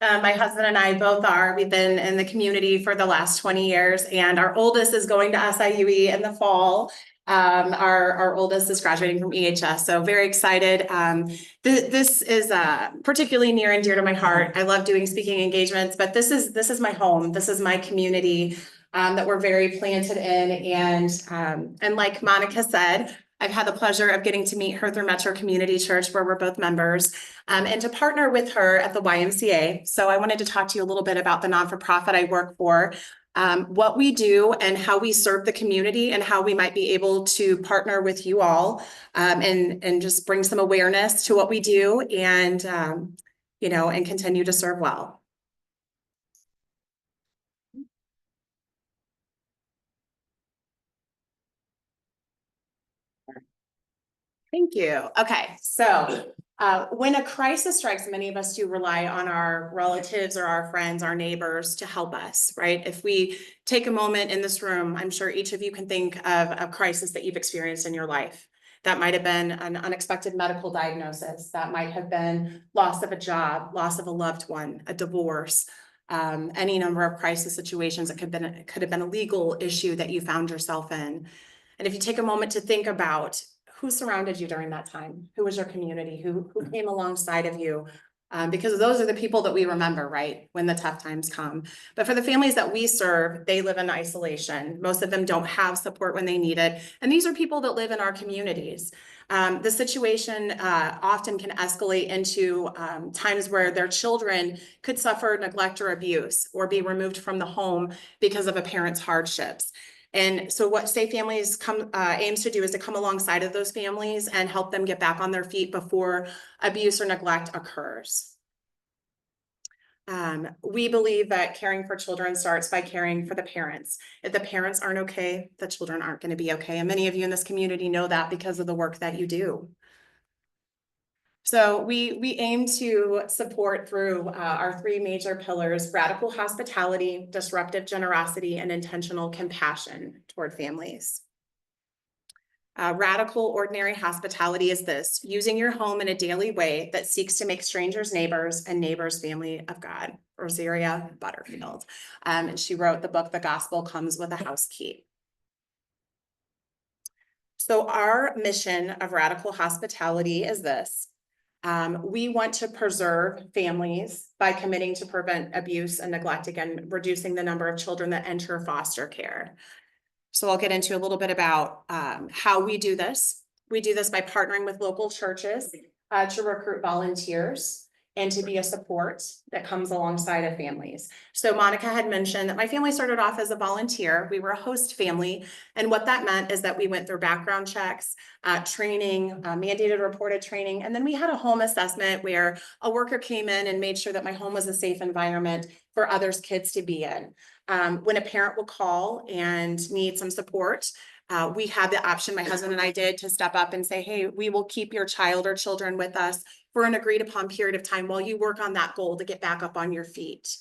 My husband and I both are. We've been in the community for the last 20 years, and our oldest is going to SIUE in the fall. Our oldest is graduating from EHS, so very excited. This is particularly near and dear to my heart. I love doing speaking engagements, but this is my home. This is my community that we're very planted in. And like Monica said, I've had the pleasure of getting to meet her through Metro Community Church, where we're both members, and to partner with her at the YMCA. So I wanted to talk to you a little bit about the non-for-profit I work for, what we do and how we serve the community, and how we might be able to partner with you all, and just bring some awareness to what we do, and and continue to serve well. Thank you. Okay, so when a crisis strikes, many of us do rely on our relatives or our friends, our neighbors to help us, right? If we take a moment in this room, I'm sure each of you can think of a crisis that you've experienced in your life. That might have been an unexpected medical diagnosis. That might have been loss of a job, loss of a loved one, a divorce, any number of crisis situations. It could have been a legal issue that you found yourself in. And if you take a moment to think about who surrounded you during that time, who was your community, who came alongside of you, because those are the people that we remember, right, when the tough times come. But for the families that we serve, they live in isolation. Most of them don't have support when they need it. And these are people that live in our communities. The situation often can escalate into times where their children could suffer neglect or abuse, or be removed from the home because of a parent's hardships. And so what Safe Families aims to do is to come alongside of those families and help them get back on their feet before abuse or neglect occurs. We believe that caring for children starts by caring for the parents. If the parents aren't okay, the children aren't going to be okay. And many of you in this community know that because of the work that you do. So we aim to support through our three major pillars: radical hospitality, disruptive generosity, and intentional compassion toward families. Radical ordinary hospitality is this: using your home in a daily way that seeks to make strangers neighbors and neighbors family of God. Rosaria Butterfield. She wrote the book, The Gospel Comes with a House Key. So our mission of radical hospitality is this: we want to preserve families by committing to prevent abuse and neglect, again, reducing the number of children that enter foster care. So I'll get into a little bit about how we do this. We do this by partnering with local churches to recruit volunteers and to be a support that comes alongside of families. So Monica had mentioned that my family started off as a volunteer. We were a host family. And what that meant is that we went through background checks, training, mandated reported training. And then we had a home assessment where a worker came in and made sure that my home was a safe environment for others' kids to be in. When a parent will call and need some support, we had the option, my husband and I did, to step up and say, hey, we will keep your child or children with us for an agreed upon period of time while you work on that goal to get back up on your feet.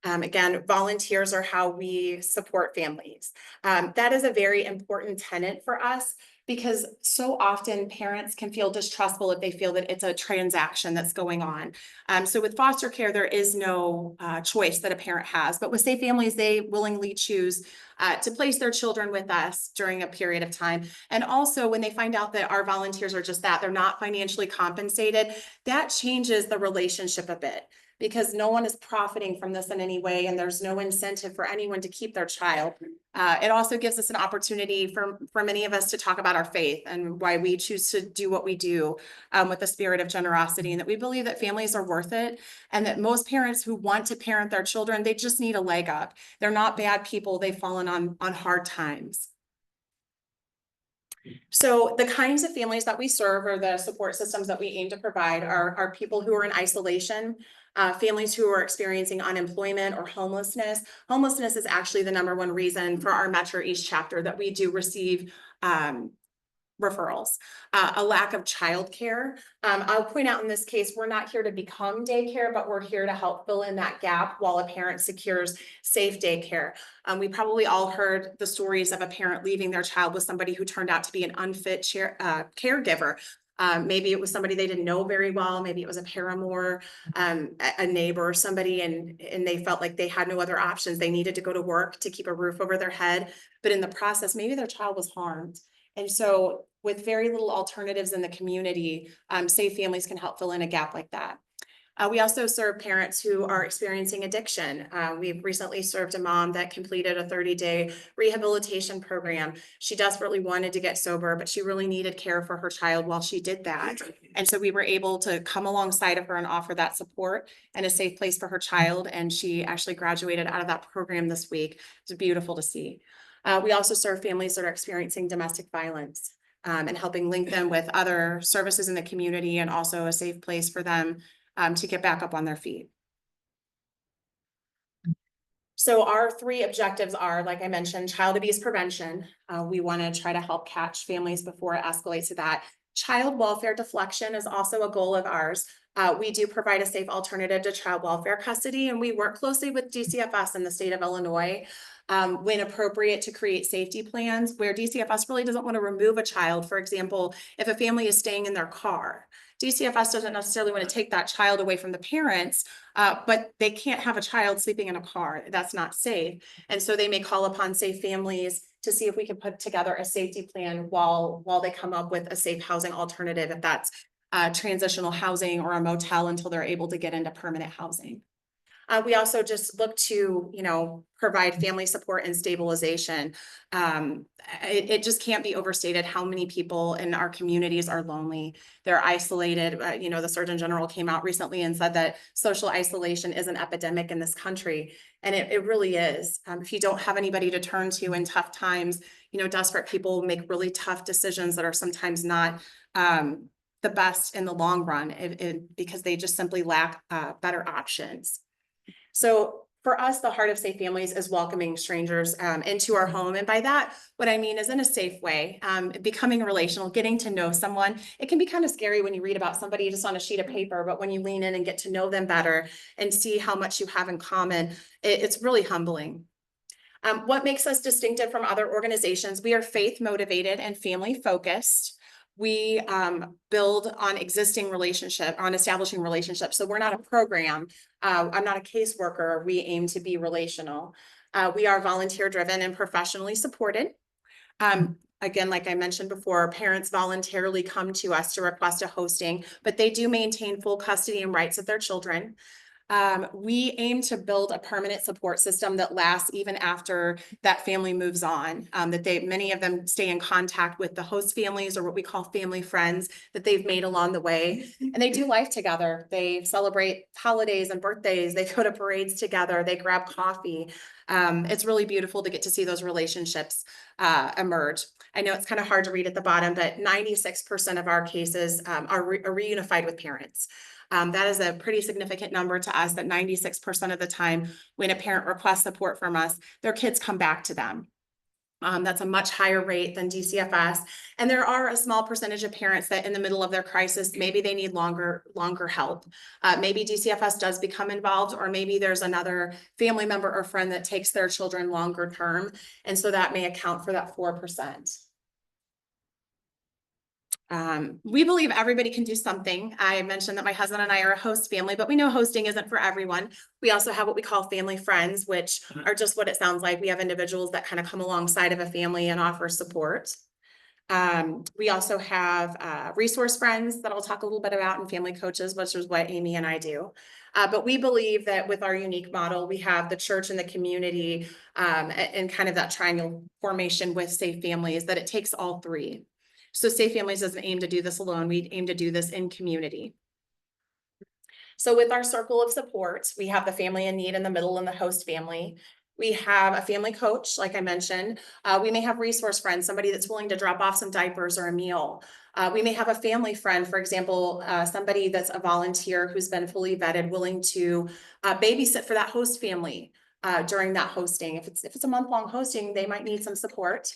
Again, volunteers are how we support families. That is a very important tenet for us, because so often parents can feel distrustful if they feel that it's a transaction that's going on. So with foster care, there is no choice that a parent has, but with Safe Families, they willingly choose to place their children with us during a period of time. And also when they find out that our volunteers are just that, they're not financially compensated, that changes the relationship a bit, because no one is profiting from this in any way, and there's no incentive for anyone to keep their child. It also gives us an opportunity for many of us to talk about our faith and why we choose to do what we do with a spirit of generosity, and that we believe that families are worth it, and that most parents who want to parent their children, they just need a leg up. They're not bad people. They've fallen on hard times. So the kinds of families that we serve, or the support systems that we aim to provide, are people who are in isolation, families who are experiencing unemployment or homelessness. Homelessness is actually the #1 reason for our Metro East chapter that we do receive referrals. A lack of childcare. I'll point out in this case, we're not here to become daycare, but we're here to help fill in that gap while a parent secures safe daycare. We probably all heard the stories of a parent leaving their child with somebody who turned out to be an unfit caregiver. Maybe it was somebody they didn't know very well. Maybe it was a paramour, a neighbor or somebody, and they felt like they had no other options. They needed to go to work to keep a roof over their head. But in the process, maybe their child was harmed. And so with very little alternatives in the community, Safe Families can help fill in a gap like that. We also serve parents who are experiencing addiction. We've recently served a mom that completed a 30-day rehabilitation program. She desperately wanted to get sober, but she really needed care for her child while she did that. And so we were able to come alongside of her and offer that support and a safe place for her child. And she actually graduated out of that program this week. It's beautiful to see. We also serve families that are experiencing domestic violence. And helping link them with other services in the community and also a safe place for them to get back up on their feet. So our 3 objectives are, like I mentioned, child abuse prevention. We want to try to help catch families before it escalates to that. Child welfare deflection is also a goal of ours. We do provide a safe alternative to child welfare custody, and we work closely with DCFS in the state of Illinois when appropriate to create safety plans where DCFS really doesn't want to remove a child. For example, if a family is staying in their car, DCFS doesn't necessarily want to take that child away from the parents, but they can't have a child sleeping in a car. That's not safe. And so they may call upon Safe Families to see if we can put together a safety plan while they come up with a safe housing alternative, if that's transitional housing or a motel until they're able to get into permanent housing. We also just look to, provide family support and stabilization. It just can't be overstated how many people in our communities are lonely. They're isolated. The Surgeon General came out recently and said that social isolation is an epidemic in this country. And it really is. If you don't have anybody to turn to in tough times, desperate people make really tough decisions that are sometimes not the best in the long run because they just simply lack better options. So for us, the heart of Safe Families is welcoming strangers into our home. And by that, what I mean is in a safe way, becoming relational, getting to know someone. It can be kind of scary when you read about somebody just on a sheet of paper, but when you lean in and get to know them better and see how much you have in common, it's really humbling. What makes us distinctive from other organizations? We are faith motivated and family focused. We build on establishing relationships. So we're not a program. I'm not a caseworker. We aim to be relational. We are volunteer driven and professionally supported. Again, like I mentioned before, parents voluntarily come to us to request a hosting, but they do maintain full custody and rights of their children. We aim to build a permanent support system that lasts even after that family moves on, many of them stay in contact with the host families or what we call family friends that they've made along the way. And they do life together. They celebrate holidays and birthdays. They go to parades together. They grab coffee. It's really beautiful to get to see those relationships emerge. I know it's kind of hard to read at the bottom, but 96% of our cases are reunified with parents. That is a pretty significant number to us, that 96% of the time when a parent requests support from us, their kids come back to them. That's a much higher rate than DCFS. And there are a small percentage of parents that in the middle of their crisis, maybe they need longer help. Maybe DCFS does become involved, or maybe there's another family member or friend that takes their children longer term. And so that may account for that 4%. We believe everybody can do something. I mentioned that my husband and I are a host family, but we know hosting isn't for everyone. We also have what we call family friends, which are just what it sounds like. We have individuals that kind of come alongside of a family and offer support. We also have resource friends that I'll talk a little bit about, and family coaches, which is what Amy and I do. But we believe that with our unique model, we have the church and the community and kind of that triangle formation with Safe Families, that it takes all 3. So Safe Families doesn't aim to do this alone. We aim to do this in community. So with our circle of support, we have the family in need in the middle and the host family. We have a family coach, like I mentioned. We may have resource friends, somebody that's willing to drop off some diapers or a meal. We may have a family friend, for example, somebody that's a volunteer who's been fully vetted, willing to babysit for that host family during that hosting. If it's a month-long hosting, they might need some support.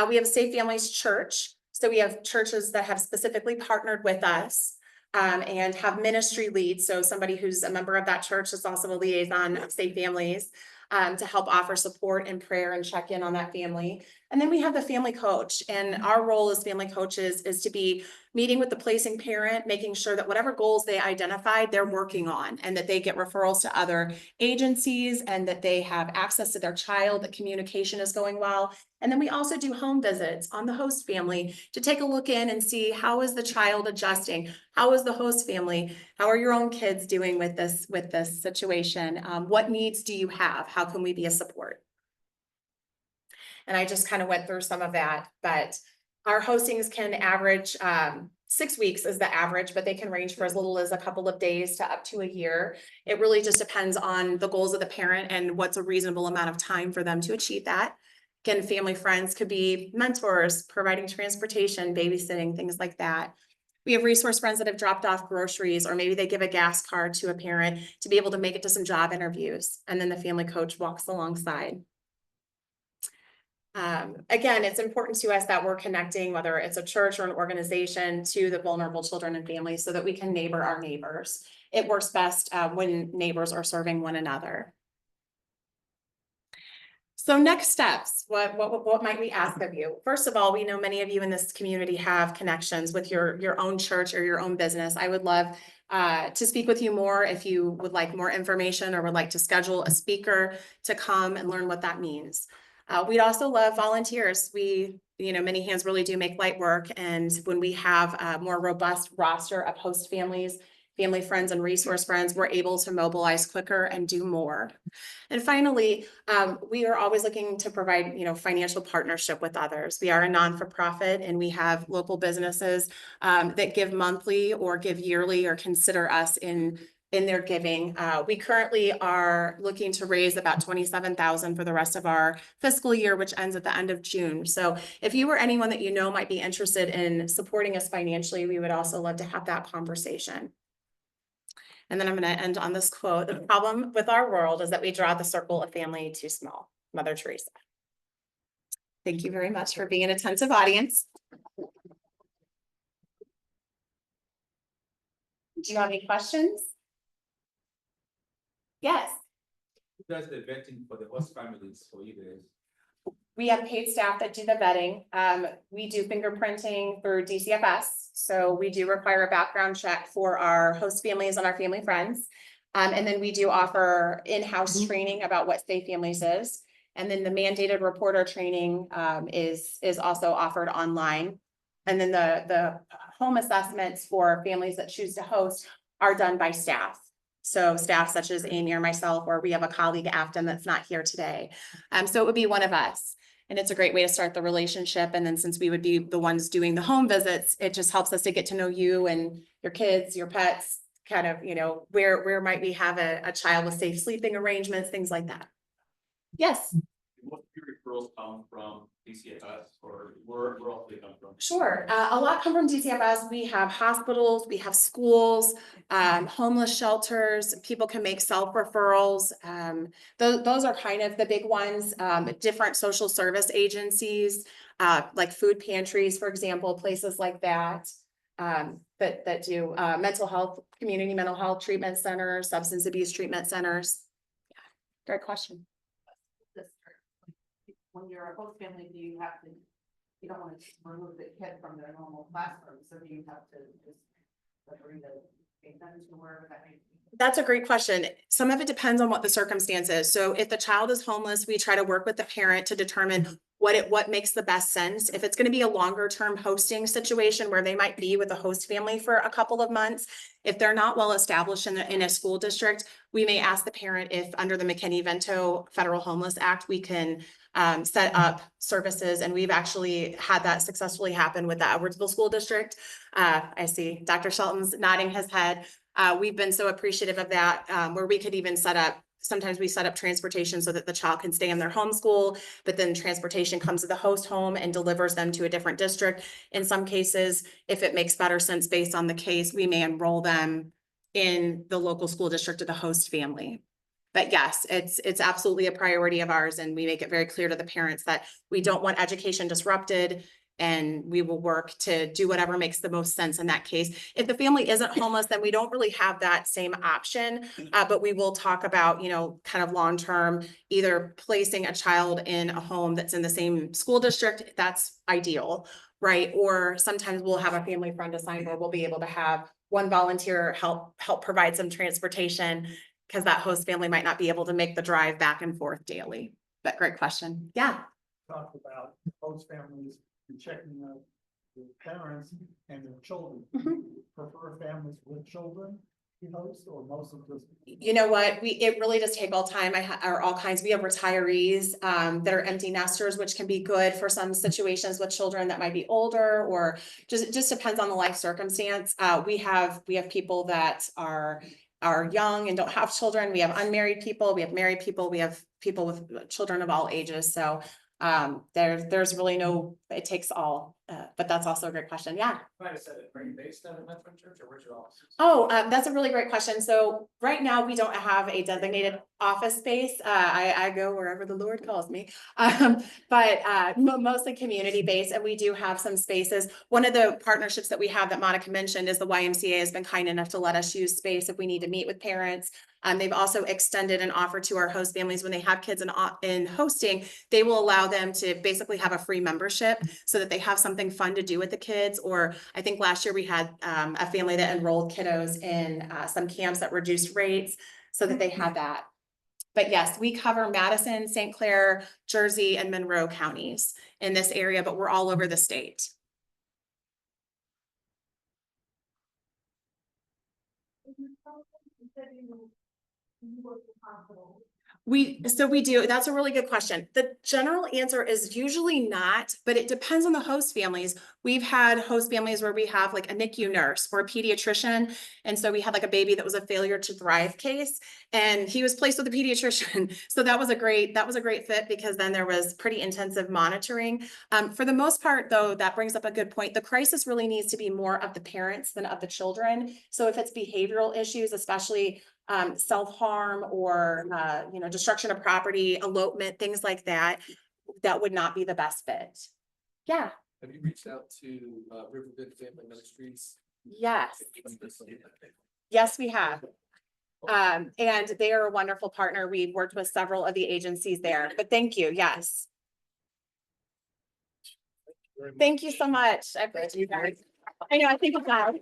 We have Safe Families Church. So we have churches that have specifically partnered with us and have ministry leads. So somebody who's a member of that church is also a liaison of Safe Families to help offer support and prayer and check in on that family. And then we have the family coach, and our role as family coaches is to be meeting with the placing parent, making sure that whatever goals they identified, they're working on, and that they get referrals to other agencies, and that they have access to their child, that communication is going well. And then we also do home visits on the host family to take a look in and see, how is the child adjusting? How is the host family? How are your own kids doing with this situation? What needs do you have? How can we be a support? And I just kind of went through some of that, but our hostings can average 6 weeks is the average, but they can range for as little as a couple of days to up to a year. It really just depends on the goals of the parent and what's a reasonable amount of time for them to achieve that. Again, family friends could be mentors, providing transportation, babysitting, things like that. We have resource friends that have dropped off groceries, or maybe they give a gas card to a parent to be able to make it to some job interviews, and then the family coach walks alongside. Again, it's important to us that we're connecting, whether it's a church or an organization, to the vulnerable children and families so that we can neighbor our neighbors. It works best when neighbors are serving one another. So next steps, what might we ask of you? First of all, we know many of you in this community have connections with your own church or your own business. I would love to speak with you more if you would like more information or would like to schedule a speaker to come and learn what that means. We'd also love volunteers. Many hands really do make light work. And when we have a more robust roster of host families, family friends, and resource friends, we're able to mobilize quicker and do more. And finally, we are always looking to provide, financial partnership with others. We are a non-for-profit, and we have local businesses that give monthly or give yearly or consider us in their giving. We currently are looking to raise about $27,000 for the rest of our fiscal year, which ends at the end of June. So if you or anyone that you know might be interested in supporting us financially, we would also love to have that conversation. And then I'm going to end on this quote: "The problem with our world is that we draw the circle of family too small." Mother Teresa. Thank you very much for being an attentive audience. Do you have any questions? Yes. Who does the vetting for the host families for you guys? We have paid staff that do the vetting. We do fingerprinting through DCFS. So we do require a background check for our host families and our family friends. And then we do offer in-house training about what Safe Families is. And then the mandated reporter training is also offered online. And then the home assessments for families that choose to host are done by staff. So staff such as Amy or myself, or we have a colleague, Afton, that's not here today. So it would be one of us. And it's a great way to start the relationship. And then since we would be the ones doing the home visits, it just helps us to get to know you and your kids, your pets, kind of, where might we have a child with safe sleeping arrangements, things like that. Yes. Most of your referrals come from DCFS, or where else they come from? Sure. A lot come from DCFS. We have hospitals, we have schools, homeless shelters. People can make self-referrals. Those are kind of the big ones. Different social service agencies, like food pantries, for example, places like that, that do mental health, community mental health treatment centers, substance abuse treatment centers. Yeah, great question. When you're a host family, you don't want to remove the kid from their normal classroom, so do you have to just agree to take them to where that may be? That's a great question. Some of it depends on what the circumstance is. So if the child is homeless, we try to work with the parent to determine what makes the best sense. If it's going to be a longer term hosting situation where they might be with a host family for a couple of months, if they're not well established in a school district, we may ask the parent if under the McKinney-Vento Federal Homeless Act, we can set up services. And we've actually had that successfully happen with the Edwardsville School District. I see Dr. Shelton's nodding his head. We've been so appreciative of that, where we could even sometimes we set up transportation so that the child can stay in their home school, but then transportation comes to the host home and delivers them to a different district. In some cases, if it makes better sense based on the case, we may enroll them in the local school district of the host family. But yes, it's absolutely a priority of ours, and we make it very clear to the parents that we don't want education disrupted. And we will work to do whatever makes the most sense in that case. If the family isn't homeless, then we don't really have that same option. But we will talk about, you know, kind of long-term, either placing a child in a home that's in the same school district, that's ideal, right? Or sometimes we'll have a family friend assigned where we'll be able to have one volunteer help provide some transportation, because that host family might not be able to make the drive back and forth daily. But great question. Yeah. Talk about host families and checking the parents and their children. Mhm. Prefer families with children to host, or most of this? You know what, it really does take all time. Or all kinds. We have retirees that are empty nesters, which can be good for some situations with children that might be older, or it just depends on the life circumstance. We have people that are young and don't have children. We have unmarried people, we have married people, we have people with children of all ages. So there's really no, it takes all, but that's also a great question. Yeah. Might have said it, are you based out of Metro Church or where's your office? Oh, that's a really great question. So right now we don't have a designated office space. I go wherever the Lord calls me. But mostly community based, and we do have some spaces. One of the partnerships that we have that Monica mentioned is the YMCA has been kind enough to let us use space if we need to meet with parents. They've also extended an offer to our host families when they have kids in hosting. They will allow them to basically have a free membership so that they have something fun to do with the kids. Or I think last year we had a family that enrolled kiddos in some camps at reduced rates so that they had that. But yes, we cover Madison, St. Clair, Jersey, and Monroe counties in this area, but we're all over the state. We do. That's a really good question. The general answer is usually not, but it depends on the host families. We've had host families where we have like a NICU nurse or a pediatrician. And so we had like a baby that was a failure to thrive case, and he was placed with a pediatrician. So that was a great fit, because then there was pretty intensive monitoring. For the most part though, that brings up a good point. The crisis really needs to be more of the parents than of the children. So if it's behavioral issues, especially self-harm or destruction of property, elopement, things like that, that would not be the best fit. Yeah. Have you reached out to Riverbend Family Ministries? Yes. Yes, we have. And they are a wonderful partner. We've worked with several of the agencies there, but thank you. Yes. Thank you so much. I appreciate you guys. I know, I think it's loud.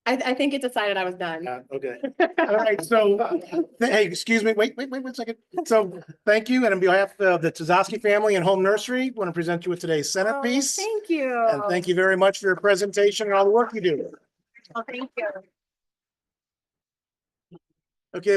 I think it decided I was done. Okay. All right. So, hey, excuse me. Wait a second. So thank you. And on behalf of the Tazowski family and home nursery, I want to present you with today's Senate piece. Thank you. And thank you very much for your presentation and all the work you do. Well, thank you. Okay.